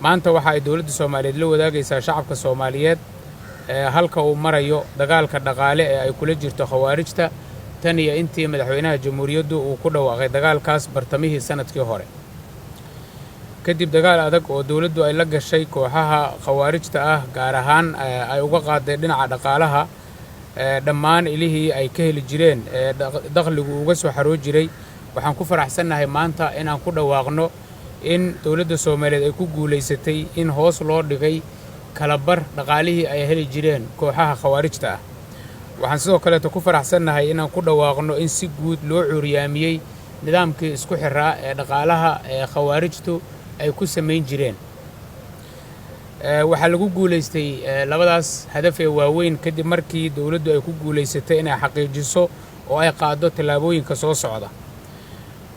maanta waxa ay dawladda Soomaaliyeed la wadaagaysaa shacabka Soomaaliyeed halka uu marayo dagaalka dhaqaale ee ay kula jirto khawaarijta tan iyo intii madaxweynaha jamhuuriyaddu uu ku dhawaaqay dagaalkaas bartamihii sanadkii hore kadib dagaal adag oo dawladdu ay la gashay kooxaha khawaarijta ah gaar ahaan ay uga qaaday dhinaca dhaqaalaha dhammaan ilihii ay ka heli jireen dakhligu uga soo xaroo jiray waxaan ku faraxsanahay maanta inaan ku dhawaaqno in dawladda Soomaaliyeed ay ku guuleysatay in hoos loo dhigay kala bar dhaqaalihii ay heli jireen kooxaha khawaarijta ah waxaan sidoo kale ku faraxsanahay inaan ku dhawaaqno in si guud loo cuuriyaamiyay nidaamkii isku xiraa ee dhaqaalaha ee khawaarijtu ay ku sameyn jireen waxa lagu guuleystay labadaas hadaf ee waaweyn kadib markii dawladdu ay ku guuleysatay inay xaqiijiso oo ay qaado tallaabooyinka soo socda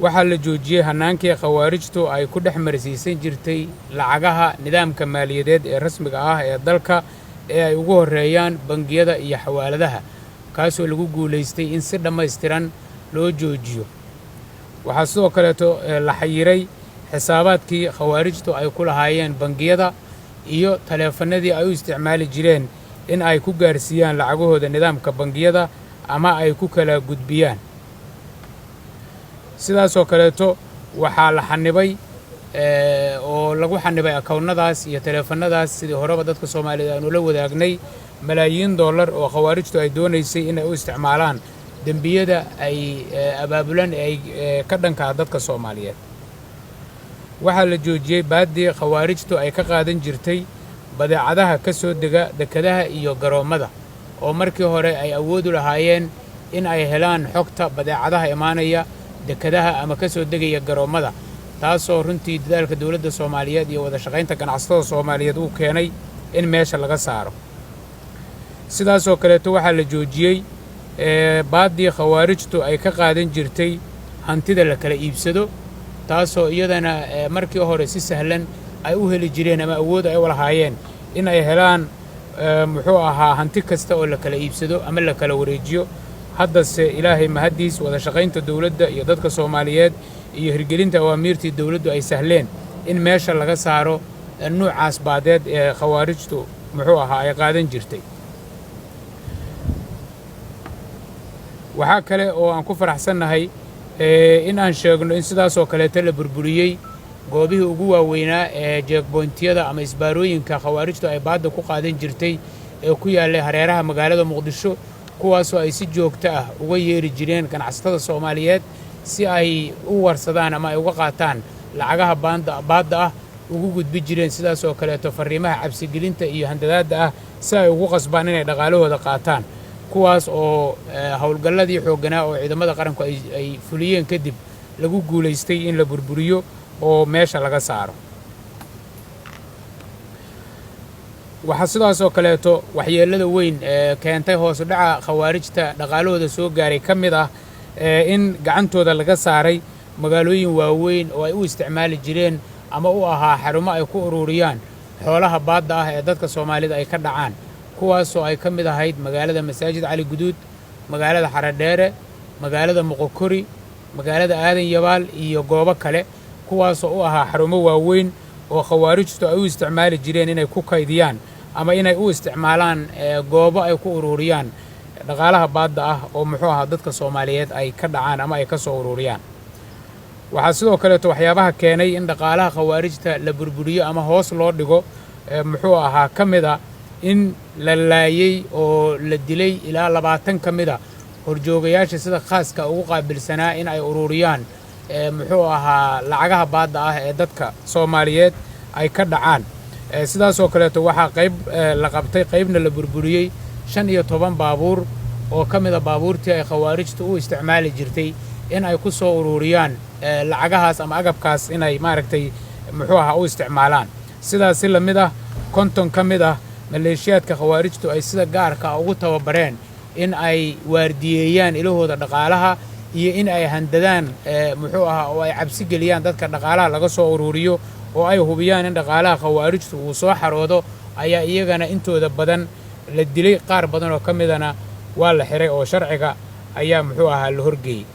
waxa la joojiyay hanaankii khawaarijtu ay ku dhaxmarsiisan jirtay lacagaha nidaamka maaliyadeed ee rasmiga ah ee dalka ee ay ugu horeeyaan bangiyada iyo xawaaladaha kaasoo lagu guuleystay in si dhammaystiran loo joojiyo waxa sidoo kale la xayiray xisaabaadkii khawaarijtu ay ku lahaayeen bangiyada iyo taleefanadii ay u isticmaali jireen in ay ku gaarsiiyaan lacagahooda nidaamka bangiyada ama ay ku kala gudbiyaan sidaasoo kaleeto waxaa la xanibay oo lagu xanibay akoonnadaas iyo taleefanadaas sidii horeba dadka Soomaaliyeed aanu la wadaagnay malaayiin dollar oo khawaarijtu ay doonaysay in ay u isticmaalaan dambiyada ay abaabulan ay ka dhanka dadka Soomaaliyeed waxaa la joojiyay baadii khawaarijtu ay ka qaadan jirtay badeecadaha ka soo dega dekadaha iyo garoomada oo markii hore ay awood u lahaayeen in ay helaan xogta badeecadaha imaanaya dekadaha ama ka soo degaya garoomada taasoo runtii dadaalka dawladda Soomaaliyeed iyo wada shaqaynta ganacsatada Soomaaliyeed uu keenay in meesha laga saaro sidaasoo kaleeto waxaa la joojiyay baadii khawaarijtu ay ka qaadan jirtay hantida la kala iibsado taasoo iyadana markii hore si sahlan ay u heli jireen ama awood ay u lahaayeen in ay helaan muxuu ahaa hanti kasta oo la kala iibsado ama la kala wareejiyo haddase ilaahay mahadiis wada shaqaynta dawladda iyo dadka Soomaaliyeed iyo hirgelinta awaamiirtii dawladdu ay sahleen in meesha laga saaro nuucaas baadeed ee khawaarijtu muxuu ahaa ay qaadan jirtay waxa kale oo aan ku faraxsanahay in aan sheegno in sidaas oo kale la burburiyay goobihii ugu waaweynaa ee jeegbointiyada ama isbaarooyinka khawaarijtu ay baadda ku qaadan jirtay ee ku yaallay hareeraha magaalada Muqdisho kuwaasoo ay si joogto ah uga yeeri jireen ganacsatada Soomaaliyeed si ay u warsadaan ama ay uga qaataan lacagaha baadda ah ugu gudbi jireen sidaas oo kale fariimaha cabsigelinta iyo handadaada ah si ay ugu qasbaan inay dhaqaalahooda qaataan kuwaas oo hawlgalladii xooganaa oo ciidamada qaranku ay fuliyeen kadib lagu guuleystay in la burburiyo oo meesha laga saaro waxa sidaas oo kale waxyeelada weyn keentay hoos u dhaca khawaarijta dhaqaalahooda soo gaaray kamid ah in gacantooda laga saaray magaalooyin waaweyn oo ay u isticmaali jireen ama u ahaa xarumo ay ku ururiyaan xoolaha baadda ah ee dadka Soomaalida ay ka dhacaan kuwaasoo ay ka mid ahayd magaalada Masaajid Cali Guduud magaalada Xaradheere magaalada Muqokori magaalada Aadan Yabaal iyo goobo kale kuwaasoo u ahaa xarumo waaweyn oo khawaarijtu ay u isticmaali jireen inay ku kaydiyaan ama inay u isticmaalaan goobo ay ku ururiyaan dhaqaalaha baadda ah oo muxuu ahaa dadka Soomaaliyeed ay ka dhacaan ama ay ka soo ururiyaan waxa sidoo kale waxyaabaha keenay in dhaqaalaha khawaarijta la burburiyo ama hoos loo dhigo muxuu ahaa kamida in la laayay oo la dilay ilaa 20 kamida horjoogayaasha sida khaaska ugu qaabilsanaa in ay ururiyaan muxuu ahaa lacagaha baadda ah ee dadka Soomaaliyeed ay ka dhacaan sidaas oo kale waxa qayb la qabtay qaybna la burburiyay 15 baabuur oo kamida baabuurtii ay khawaarijtu u isticmaali jirtay in ay ku soo ururiyaan lacagahaas ama agabkaas inay maaragtay muxuu ahaa u isticmaalaan sidaas la mid ah konton kamid ah maleeshiyaadka khawaarijtu ay sida gaarka ugu tababareen in ay waardiyeeyaan ilahooda dhaqaalaha iyo in ay handadaan muxuu ahaa oo ay cabsi geliyaan dadka dhaqaalaha laga soo ururiyo oo ay hubiyaan in dhaqaalaha khawaarijtu uu soo xaroodo ayaa iyagana intooda badan la dilay qaar badan oo kamidana waa la xiray oo sharciga ayaa muxuu ahaa la horgeeyay